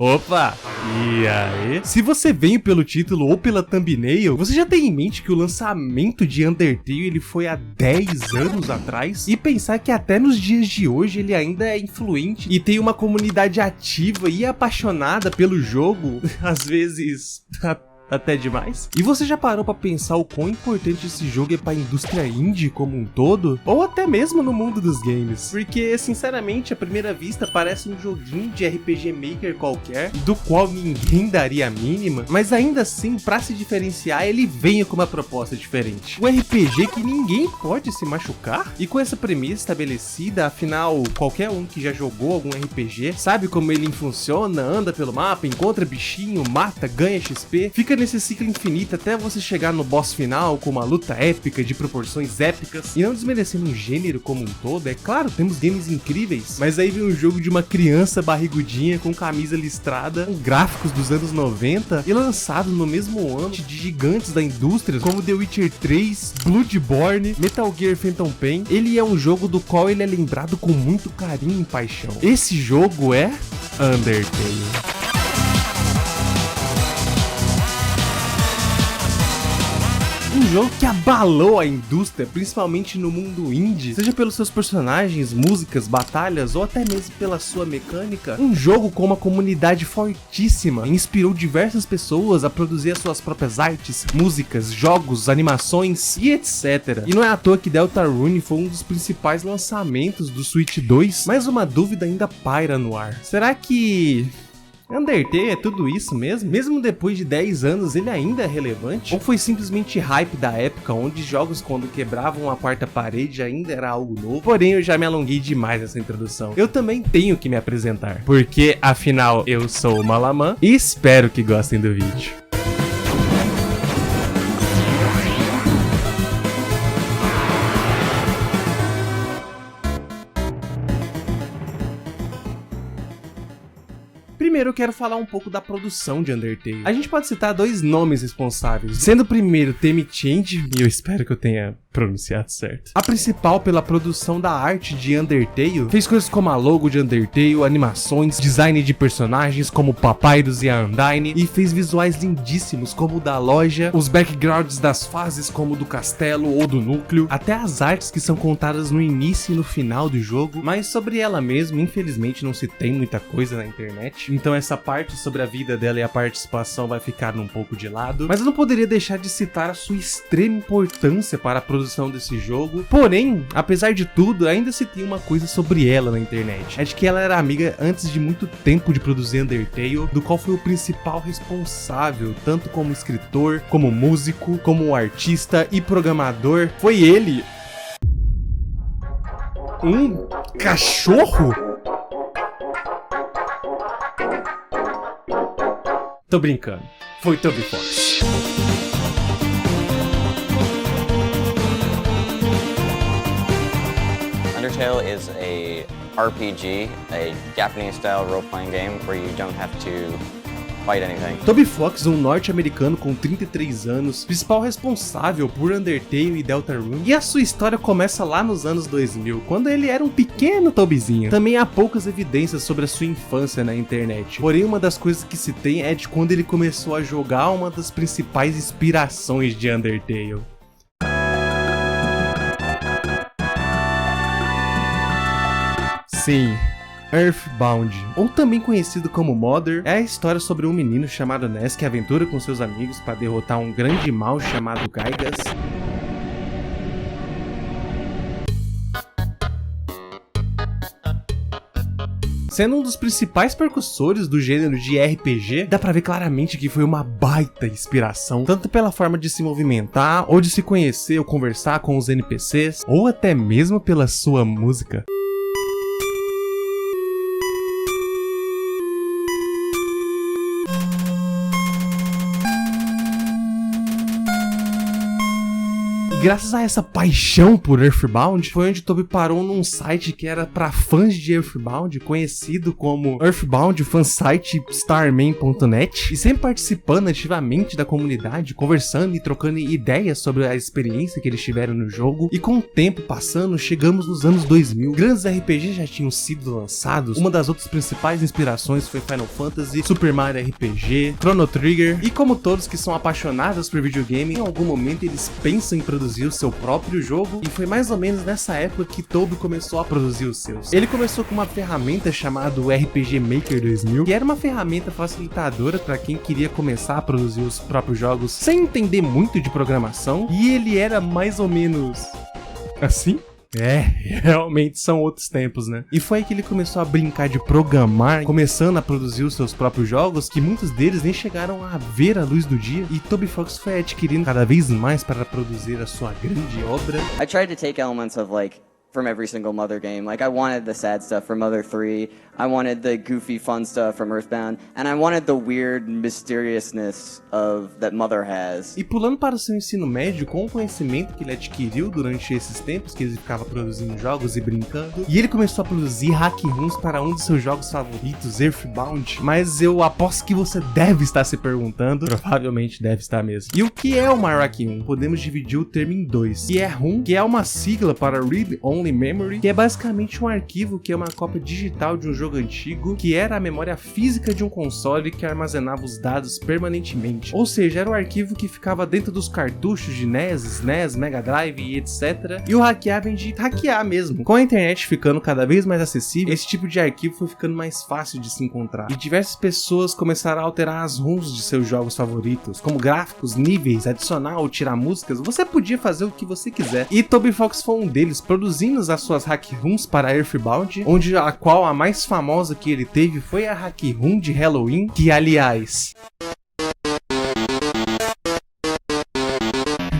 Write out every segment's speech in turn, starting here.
Opa! E aí? Se você veio pelo título ou pela thumbnail, você já tem em mente que o lançamento de Undertale ele foi há 10 anos atrás? E pensar que até nos dias de hoje ele ainda é influente e tem uma comunidade ativa e apaixonada pelo jogo, às vezes até demais. E você já parou pra pensar o quão importante esse jogo é pra indústria indie como um todo? Ou até mesmo no mundo dos games? Porque, sinceramente, à primeira vista parece um joguinho de RPG Maker qualquer, do qual ninguém daria a mínima, mas ainda assim, pra se diferenciar, ele vem com uma proposta diferente. Um RPG que ninguém pode se machucar? E com essa premissa estabelecida, afinal, qualquer um que já jogou algum RPG sabe como ele funciona, anda pelo mapa, encontra bichinho, mata, ganha XP, fica nesse ciclo infinito até você chegar no boss final com uma luta épica de proporções épicas. E não desmerecendo um gênero como um todo, é claro, temos games incríveis, mas aí vem um jogo de uma criança barrigudinha com camisa listrada, com gráficos dos anos 90 e lançado no mesmo ano de gigantes da indústria como The Witcher 3, Bloodborne, Metal Gear Phantom Pain. Ele é um jogo do qual ele é lembrado com muito carinho e paixão. Esse jogo é Undertale. Um jogo que abalou a indústria, principalmente no mundo indie, seja pelos seus personagens, músicas, batalhas ou até mesmo pela sua mecânica. Um jogo com uma comunidade fortíssima, inspirou diversas pessoas a produzir as suas próprias artes, músicas, jogos, animações e etc. E não é à toa que Deltarune foi um dos principais lançamentos do Switch 2, mas uma dúvida ainda paira no ar. Será que Undertale é tudo isso mesmo? Mesmo depois de 10 anos, ele ainda é relevante? Ou foi simplesmente hype da época, onde jogos quando quebravam a quarta parede ainda era algo novo? Porém, eu já me alonguei demais nessa introdução. Eu também tenho que me apresentar, porque afinal eu sou o Malaman e espero que gostem do vídeo. Primeiro eu quero falar um pouco da produção de Undertale. A gente pode citar dois nomes responsáveis, sendo o primeiro Temi Change, e eu espero que eu tenha pronunciado certo. A principal pela produção da arte de Undertale, fez coisas como a logo de Undertale, animações, design de personagens como Papyrus e a Undyne, e fez visuais lindíssimos como o da loja, os backgrounds das fases como o do castelo ou do núcleo, até as artes que são contadas no início e no final do jogo, mas sobre ela mesma, infelizmente não se tem muita coisa na internet, então essa parte sobre a vida dela e a participação vai ficar um pouco de lado, mas eu não poderia deixar de citar a sua extrema importância para a produção desse jogo. Porém, apesar de tudo, ainda se tem uma coisa sobre ela na internet, é de que ela era amiga antes de muito tempo de produzir Undertale, do qual foi o principal responsável, tanto como escritor, como músico, como artista e programador. Foi ele um cachorro? Tô brincando, foi Toby Fox. Undertale is a RPG, a Japanese-style role-playing game where you don't have to fight anything. Toby Fox, um norte-americano com 33 anos, principal responsável por Undertale e Deltarune, e a sua história começa lá nos anos 2000, quando ele era um pequeno Tobyzinho. Também há poucas evidências sobre a sua infância na internet, porém uma das coisas que se tem é de quando ele começou a jogar uma das principais inspirações de Undertale. Sim, Earthbound, ou também conhecido como Mother, é a história sobre um menino chamado Ness que aventura com seus amigos para derrotar um grande mal chamado Gygas. Sendo um dos principais percussores do gênero de RPG, dá pra ver claramente que foi uma baita inspiração, tanto pela forma de se movimentar, ou de se conhecer ou conversar com os NPCs, ou até mesmo pela sua música. E graças a essa paixão por Earthbound, foi onde Toby parou num site que era pra fãs de Earthbound, conhecido como Earthbound Fansite Starman.net, e sempre participando ativamente da comunidade, conversando e trocando ideias sobre a experiência que eles tiveram no jogo. E com o tempo passando, chegamos nos anos 2000, grandes RPGs já tinham sido lançados. Uma das outras principais inspirações foi Final Fantasy, Super Mario RPG, Chrono Trigger, e como todos que são apaixonados por videogame, em algum momento eles pensam em produzir o seu próprio jogo, e foi mais ou menos nessa época que Toby começou a produzir os seus. Ele começou com uma ferramenta chamada RPG Maker 2000, que era uma ferramenta facilitadora para quem queria começar a produzir os próprios jogos sem entender muito de programação, e ele era mais ou menos assim. Realmente são outros tempos, né? E foi aí que ele começou a brincar de programar, começando a produzir os seus próprios jogos, que muitos deles nem chegaram a ver a luz do dia, e Toby Fox foi adquirindo cada vez mais para produzir a sua grande obra. I tried to take elements of from every single Mother game. I wanted the sad stuff from Mother 3, I wanted the goofy fun stuff from Earthbound, and I wanted the weird mysteriousness that Mother has. E pulando para o seu ensino médio, com o conhecimento que ele adquiriu durante esses tempos que ele ficava produzindo jogos e brincando, e ele começou a produzir hack runs para um dos seus jogos favoritos, Earthbound. Mas eu aposto que você deve estar se perguntando, provavelmente deve estar mesmo, e o que é uma hack run? Podemos dividir o termo em dois, que é ROM, que é uma sigla para Read Only Memory, que é basicamente um arquivo que é uma cópia digital de um jogo antigo, que era a memória física de um console que armazenava os dados permanentemente. Ou seja, era um arquivo que ficava dentro dos cartuchos de NES, SNES, Mega Drive e etc. E o hackear vem de hackear mesmo. Com a internet ficando cada vez mais acessível, esse tipo de arquivo foi ficando mais fácil de se encontrar. E diversas pessoas começaram a alterar as ROMs de seus jogos favoritos, como gráficos, níveis, adicionar ou tirar músicas. Você podia fazer o que você quiser. E Toby Fox foi um deles, produzindo as suas hack ROMs para Earthbound, onde a qual a mais famosa que ele teve foi a hack ROM de Halloween, que aliás...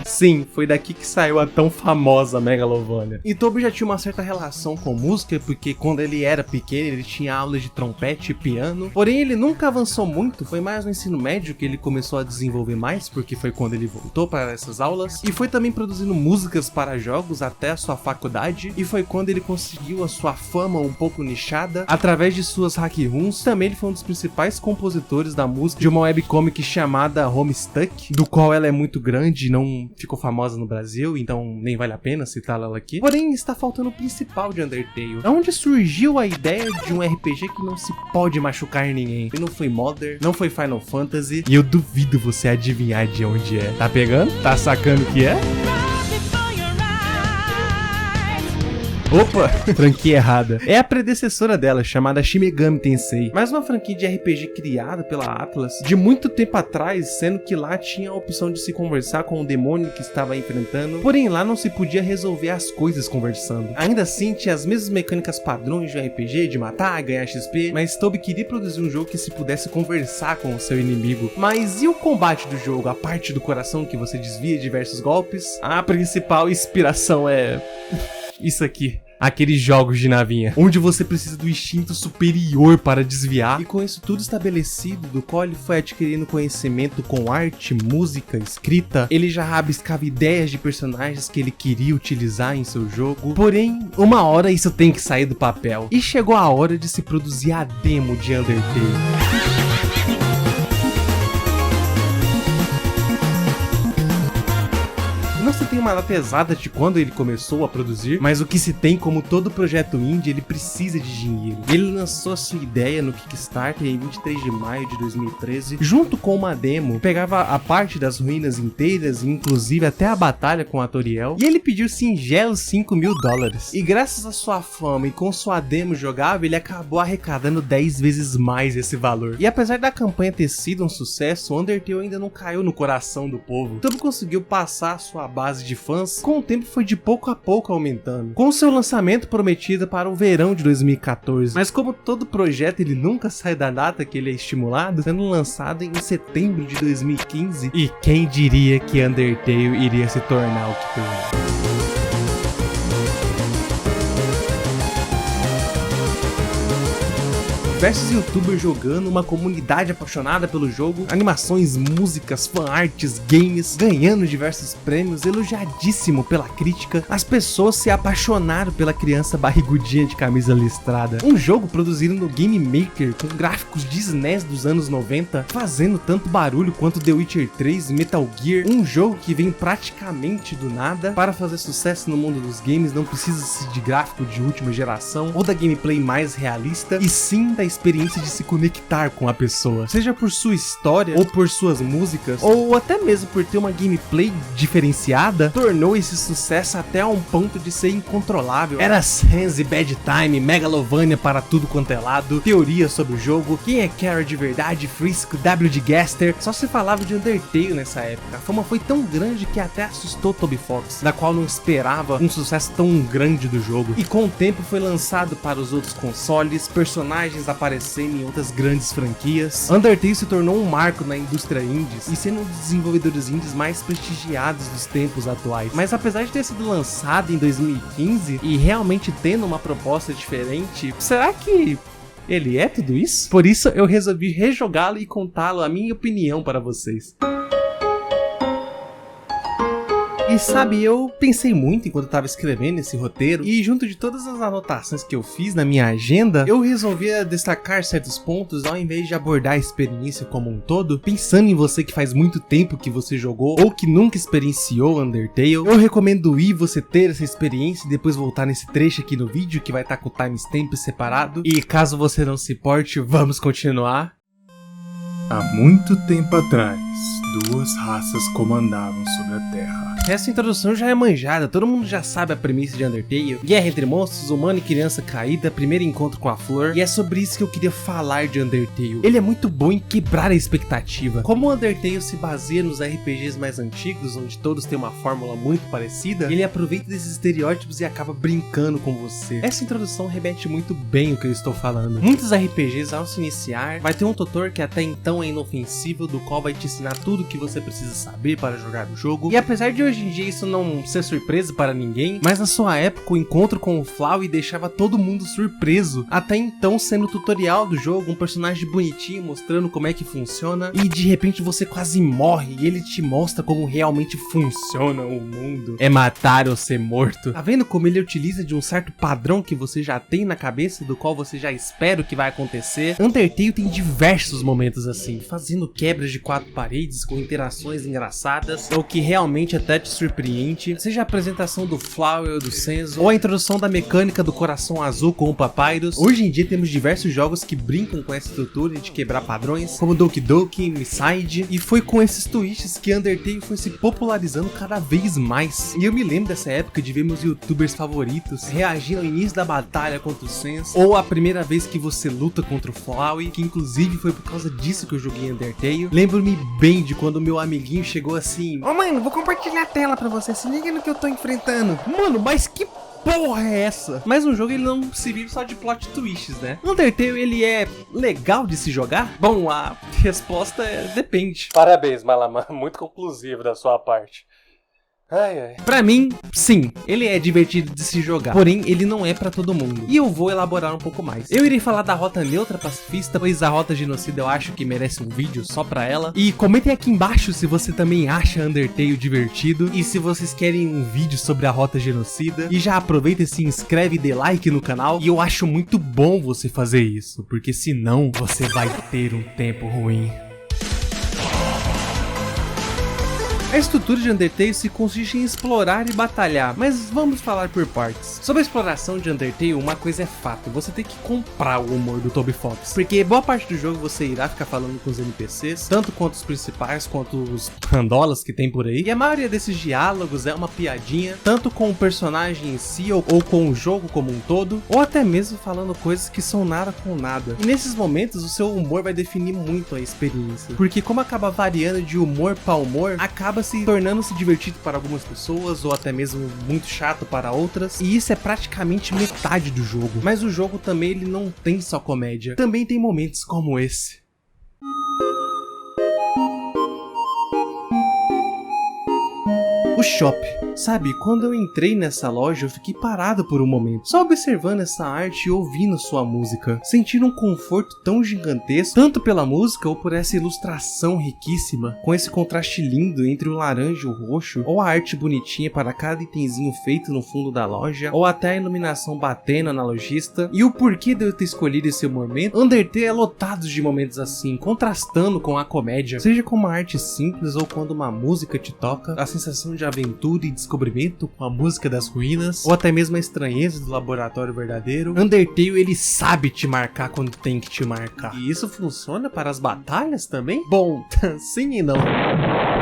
Sim, foi daqui que saiu a tão famosa Megalovania. E Toby já tinha uma certa relação com música, porque quando ele era pequeno ele tinha aulas de trompete e piano. Porém ele nunca avançou muito, foi mais no ensino médio que ele começou a desenvolver mais, porque foi quando ele voltou para essas aulas. E foi também produzindo músicas para jogos até a sua faculdade. E foi quando ele conseguiu a sua fama um pouco nichada, através de suas hack runs. Também ele foi um dos principais compositores da música de uma webcomic chamada Homestuck, do qual ela é muito grande e não ficou famosa no Brasil, então nem vale a pena citá-la aqui. Porém, está faltando o principal de Undertale, onde surgiu a ideia de um RPG que não se pode machucar ninguém. E não foi Mother, não foi Final Fantasy, e eu duvido você adivinhar de onde é. Tá pegando? Tá sacando o que é? Opa, franquia errada. É a predecessora dela, chamada Shin Megami Tensei, mais uma franquia de RPG criada pela Atlus de muito tempo atrás, sendo que lá tinha a opção de se conversar com o demônio que estava enfrentando, porém lá não se podia resolver as coisas conversando. Ainda assim, tinha as mesmas mecânicas padrões de RPG, de matar, ganhar XP, mas Toby queria produzir um jogo que se pudesse conversar com o seu inimigo. Mas e o combate do jogo, a parte do coração que você desvia diversos golpes? A principal inspiração é... isso aqui. Aqueles jogos de navinha, onde você precisa do instinto superior para desviar. E com isso tudo estabelecido, do qual ele foi adquirindo conhecimento com arte, música, escrita, ele já rabiscava ideias de personagens que ele queria utilizar em seu jogo. Porém, uma hora isso tem que sair do papel, e chegou a hora de se produzir a demo de Undertale. Não se tem uma data exata de quando ele começou a produzir, mas o que se tem, como todo projeto indie, ele precisa de dinheiro. Ele lançou a sua ideia no Kickstarter em 23 de maio de 2013, junto com uma demo, pegava a parte das ruínas inteiras, inclusive até a batalha com a Toriel, e ele pediu singelos $5.000. E graças à sua fama e com sua demo jogável, ele acabou arrecadando 10 vezes mais esse valor. E apesar da campanha ter sido um sucesso, o Undertale ainda não caiu no coração do povo. Então conseguiu passar a sua base de fãs, com o tempo foi de pouco a pouco aumentando, com seu lançamento prometido para o verão de 2014. Mas como todo projeto, ele nunca sai da data que ele é estimulado, sendo lançado em setembro de 2015. E quem diria que Undertale iria se tornar o que tornou? diversos youtubers jogando, uma comunidade apaixonada pelo jogo, animações, músicas, fanarts, games, ganhando diversos prêmios, elogiadíssimo pela crítica. As pessoas se apaixonaram pela criança barrigudinha de camisa listrada. Um jogo produzido no Game Maker com gráficos de SNES dos anos 90, fazendo tanto barulho quanto The Witcher 3 e Metal Gear. Um jogo que vem praticamente do nada. Para fazer sucesso no mundo dos games não precisa de gráfico de última geração ou da gameplay mais realista, e sim da experiência de se conectar com a pessoa, seja por sua história ou por suas músicas, ou até mesmo por ter uma gameplay diferenciada. Tornou esse sucesso até a um ponto de ser incontrolável. Era Sans e Bad Time, Megalovania para tudo quanto é lado, teorias sobre o jogo, quem é Kara de verdade, Frisco, W de Gaster. Só se falava de Undertale nessa época. A fama foi tão grande que até assustou Toby Fox, da qual não esperava um sucesso tão grande do jogo. E com o tempo foi lançado para os outros consoles, personagens aparecendo em outras grandes franquias. Undertale se tornou um marco na indústria indies e sendo um dos desenvolvedores indies mais prestigiados dos tempos atuais. Mas apesar de ter sido lançado em 2015 e realmente tendo uma proposta diferente, será que ele é tudo isso? Por isso eu resolvi rejogá-lo e contá-lo a minha opinião para vocês. E sabe, eu pensei muito enquanto eu tava escrevendo esse roteiro, e junto de todas as anotações que eu fiz na minha agenda, eu resolvi destacar certos pontos ao invés de abordar a experiência como um todo. Pensando em você que faz muito tempo que você jogou ou que nunca experienciou Undertale, eu recomendo ir você ter essa experiência e depois voltar nesse trecho aqui no vídeo que vai estar com o timestamp separado. E caso você não se importe, vamos continuar. Há muito tempo atrás, duas raças comandavam sobre a Terra. Essa introdução já é manjada, todo mundo já sabe a premissa de Undertale. Guerra entre monstros, humano e criança caída, primeiro encontro com a flor. E é sobre isso que eu queria falar de Undertale. Ele é muito bom em quebrar a expectativa. Como o Undertale se baseia nos RPGs mais antigos, onde todos têm uma fórmula muito parecida, ele aproveita desses estereótipos e acaba brincando com você. Essa introdução remete muito bem o que eu estou falando. Muitos RPGs, ao se iniciar, vai ter um tutor que até então é inofensivo, do qual vai te ensinar tudo o que você precisa saber para jogar o jogo. E apesar de hoje em dia isso não ser surpresa para ninguém, mas na sua época o encontro com o Flowey deixava todo mundo surpreso, até então sendo o tutorial do jogo, um personagem bonitinho mostrando como é que funciona, e de repente você quase morre e ele te mostra como realmente funciona o mundo. É matar ou ser morto. Tá vendo como ele utiliza de um certo padrão que você já tem na cabeça, do qual você já espera o que vai acontecer? Undertale tem diversos momentos assim, fazendo quebras de quatro paredes com interações engraçadas, ou que realmente até te surpreende, seja a apresentação do Flower ou do Senzo, ou a introdução da mecânica do coração azul com o Papyrus. Hoje em dia temos diversos jogos que brincam com essa estrutura de quebrar padrões, como Doki Doki, Miside, e foi com esses twists que Undertale foi se popularizando cada vez mais. E eu me lembro dessa época de ver meus youtubers favoritos reagindo ao início da batalha contra o Senzo, ou a primeira vez que você luta contra o Flowey, que inclusive foi por causa disso que eu joguei Undertale. Lembro-me bem de quando meu amiguinho chegou assim: "Ô mano, vou compartilhar a tela pra você, se liga no que eu tô enfrentando." Mano, mas que porra é essa? Mas um jogo ele não se vive só de plot twists, né? Undertale ele é legal de se jogar? Bom, a resposta é depende. Parabéns, Malaman, muito conclusivo da sua parte. Ai, ai. Pra mim, sim, ele é divertido de se jogar, porém ele não é pra todo mundo. E eu vou elaborar um pouco mais. Eu irei falar da rota neutra pacifista, pois a rota genocida eu acho que merece um vídeo só pra ela. E comentem aqui embaixo se você também acha Undertale divertido e se vocês querem um vídeo sobre a rota genocida. E já aproveita e se inscreve e dê like no canal. E eu acho muito bom você fazer isso, porque senão você vai ter um tempo ruim. A estrutura de Undertale se consiste em explorar e batalhar, mas vamos falar por partes. Sobre a exploração de Undertale, uma coisa é fato, você tem que comprar o humor do Toby Fox, porque boa parte do jogo você irá ficar falando com os NPCs, tanto quanto os principais, quanto os randolas que tem por aí, e a maioria desses diálogos é uma piadinha, tanto com o personagem em si, ou com o jogo como um todo, ou até mesmo falando coisas que são nada com nada. E nesses momentos, o seu humor vai definir muito a experiência, porque como acaba variando de humor para humor, acaba se tornando-se divertido para algumas pessoas, ou até mesmo muito chato para outras, e isso é praticamente metade do jogo. Mas o jogo também ele não tem só comédia, também tem momentos como esse. O Shop. Sabe, quando eu entrei nessa loja, eu fiquei parado por um momento, só observando essa arte e ouvindo sua música, sentindo um conforto tão gigantesco, tanto pela música ou por essa ilustração riquíssima, com esse contraste lindo entre o laranja e o roxo, ou a arte bonitinha para cada itemzinho feito no fundo da loja, ou até a iluminação batendo na lojista. E o porquê de eu ter escolhido esse momento? Undertale é lotado de momentos assim, contrastando com a comédia, seja com uma arte simples ou quando uma música te toca, a sensação de aventura e descobrimento com a música das ruínas, ou até mesmo a estranheza do laboratório verdadeiro. Undertale, ele sabe te marcar quando tem que te marcar. E isso funciona para as batalhas também? Bom, sim e não.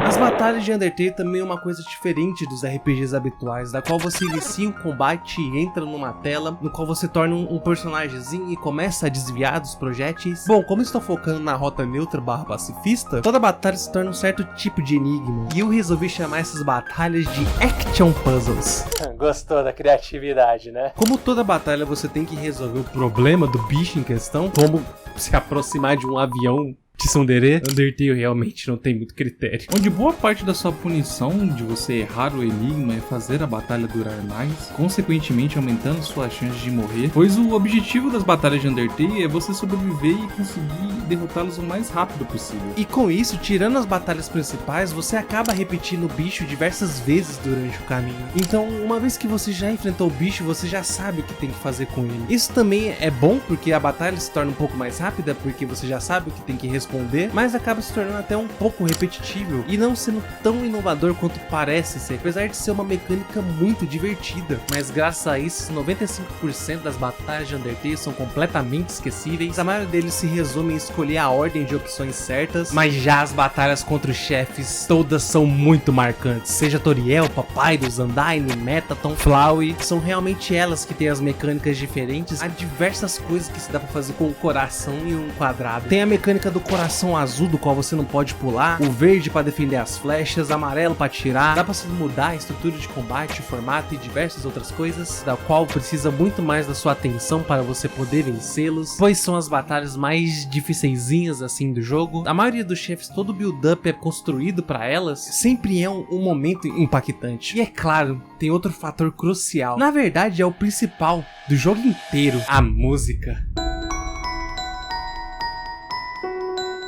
As batalhas de Undertale também é uma coisa diferente dos RPGs habituais, da qual você inicia um combate e entra numa tela, no qual você torna um personagemzinho e começa a desviar dos projéteis. Bom, como estou focando na rota neutra / pacifista, toda batalha se torna um certo tipo de enigma, e eu resolvi chamar essas batalhas de Action Puzzles. Gostou da criatividade, né? Como toda batalha você tem que resolver o problema do bicho em questão, como se aproximar de um avião de tsundere, Undertale realmente não tem muito critério. Onde boa parte da sua punição de você errar o enigma é fazer a batalha durar mais, consequentemente aumentando suas chances de morrer, pois o objetivo das batalhas de Undertale é você sobreviver e conseguir derrotá-los o mais rápido possível. E com isso, tirando as batalhas principais, você acaba repetindo o bicho diversas vezes durante o caminho. Então, uma vez que você já enfrentou o bicho, você já sabe o que tem que fazer com ele. Isso também é bom porque a batalha se torna um pouco mais rápida, porque você já sabe o que tem que responder, mas acaba se tornando até um pouco repetitivo e não sendo tão inovador quanto parece ser, apesar de ser uma mecânica muito divertida. Mas graças a isso, 95% das batalhas de Undertale são completamente esquecíveis. A maioria deles se resume em escolher a ordem de opções certas, mas já as batalhas contra os chefes, todas são muito marcantes. Seja Toriel, Papyrus, Undyne, Metaton, Flowey, são realmente elas que têm as mecânicas diferentes. Há diversas coisas que se dá pra fazer com o coração e um quadrado. Tem a mecânica do coração azul, do qual você não pode pular, o verde para defender as flechas, amarelo para tirar. Dá para se mudar a estrutura de combate, o formato e diversas outras coisas, da qual precisa muito mais da sua atenção para você poder vencê-los, pois são as batalhas mais dificilzinhas assim do jogo. A maioria dos chefes, todo o build-up é construído para elas, sempre é um momento impactante. E é claro, tem outro fator crucial, na verdade é o principal do jogo inteiro, a música.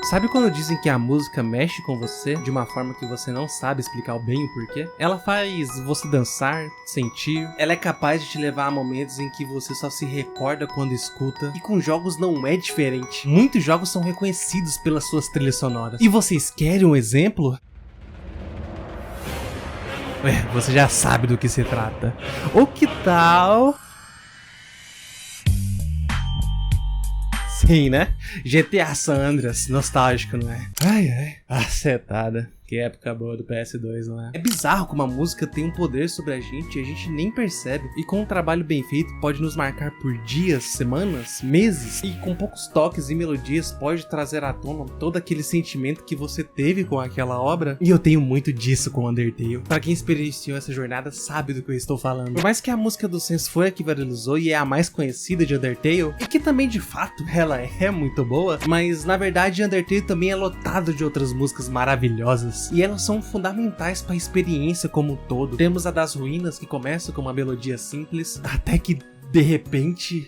Sabe quando dizem que a música mexe com você de uma forma que você não sabe explicar bem o porquê? Ela faz você dançar, sentir, ela é capaz de te levar a momentos em que você só se recorda quando escuta, e com jogos não é diferente. Muitos jogos são reconhecidos pelas suas trilhas sonoras. E vocês querem um exemplo? Você já sabe do que se trata. Ou que tal... Sim, né? GTA San Andreas, nostálgico, não é? Ai, acertada. Que época boa do PS2, não é? É bizarro como a música tem um poder sobre a gente nem percebe. E com um trabalho bem feito pode nos marcar por dias, semanas, meses. E com poucos toques e melodias pode trazer à tona todo aquele sentimento que você teve com aquela obra. E eu tenho muito disso com Undertale. Pra quem experienciou essa jornada sabe do que eu estou falando. Por mais que a música do Sense foi a que viralizou e é a mais conhecida de Undertale, e que também de fato ela é muito boa, mas na verdade Undertale também é lotado de outras músicas maravilhosas. E elas são fundamentais para a experiência como um todo. Temos a das ruínas, que começa com uma melodia simples, até que de repente...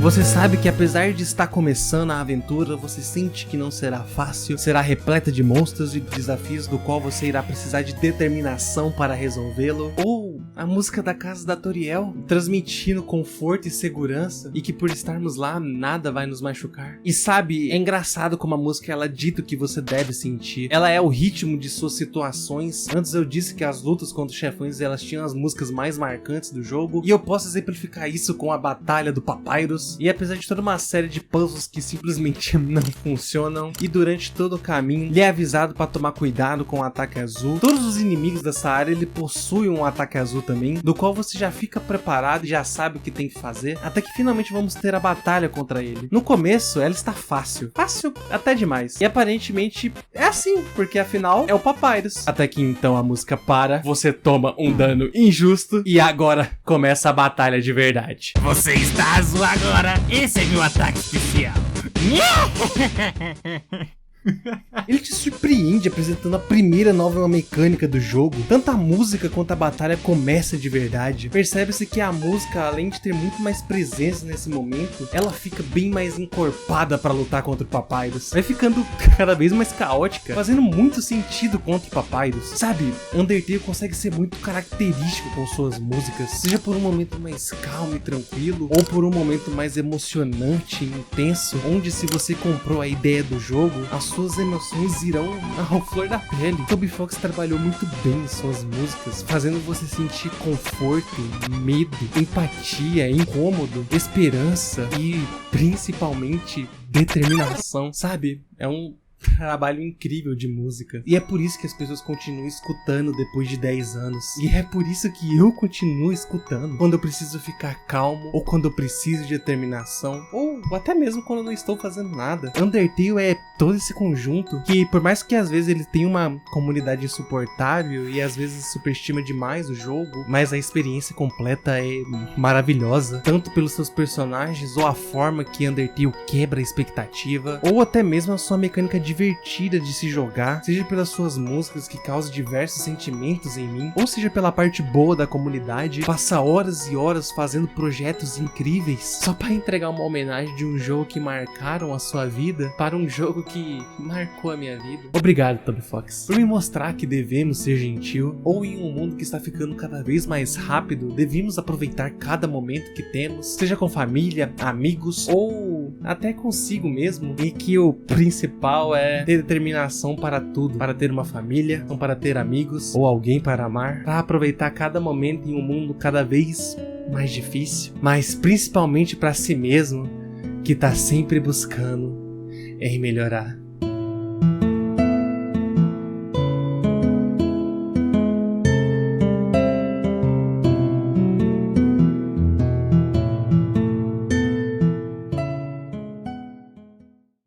Você sabe que apesar de estar começando a aventura, você sente que não será fácil, será repleta de monstros e desafios do qual você irá precisar de determinação para resolvê-lo. Ou a música da casa da Toriel, transmitindo conforto e segurança, e que por estarmos lá, nada vai nos machucar. E sabe, é engraçado como a música ela dita o que você deve sentir. Ela é o ritmo de suas situações. Antes eu disse que as lutas contra os chefões, elas tinham as músicas mais marcantes do jogo, e eu posso exemplificar isso com a batalha do Papyrus. E apesar de toda uma série de puzzles que simplesmente não funcionam, e durante todo o caminho lhe é avisado para tomar cuidado com o ataque azul. Todos os inimigos dessa área ele possui um ataque azul também, do qual você já fica preparado e já sabe o que tem que fazer, até que finalmente vamos ter a batalha contra ele. No começo ela está fácil até demais, e aparentemente é assim, porque afinal é o Papyrus. Até que então a música para, você toma um dano injusto e agora começa a batalha de verdade. Você está azul agora. Esse é meu ataque especial. Ele te surpreende apresentando a primeira nova mecânica do jogo. Tanto a música quanto a batalha começa de verdade. Percebe-se que a música, além de ter muito mais presença nesse momento, ela fica bem mais encorpada pra lutar contra o Papyrus. Vai ficando cada vez mais caótica, fazendo muito sentido contra o Papyrus. Sabe, Undertale consegue ser muito característico com suas músicas, seja por um momento mais calmo e tranquilo, ou por um momento mais emocionante e intenso, onde se você comprou a ideia do jogo, as suas emoções irão ao flor da pele. Toby Fox trabalhou muito bem em suas músicas, fazendo você sentir conforto, medo, empatia, incômodo, esperança e principalmente determinação, sabe? É um trabalho incrível de música. E é por isso que as pessoas continuam escutando depois de 10 anos. E é por isso que eu continuo escutando quando eu preciso ficar calmo, ou quando eu preciso de determinação, ou até mesmo quando eu não estou fazendo nada. Undertale é todo esse conjunto que, por mais que às vezes ele tenha uma comunidade insuportável e às vezes superestima demais o jogo, mas a experiência completa é maravilhosa, tanto pelos seus personagens, ou a forma que Undertale quebra a expectativa, ou até mesmo a sua mecânica divertida de se jogar, seja pelas suas músicas que causam diversos sentimentos em mim, ou seja pela parte boa da comunidade. Passa horas e horas fazendo projetos incríveis só para entregar uma homenagem de um jogo que marcaram a sua vida para um jogo que marcou a minha vida. Obrigado, Toby Fox, por me mostrar que devemos ser gentil, ou em um mundo que está ficando cada vez mais rápido, devemos aproveitar cada momento que temos, seja com família, amigos ou até consigo mesmo, e que o principal é ter determinação para tudo, para ter uma família, para ter amigos ou alguém para amar, para aproveitar cada momento em um mundo cada vez mais difícil, mas principalmente para si mesmo, que tá sempre buscando em melhorar.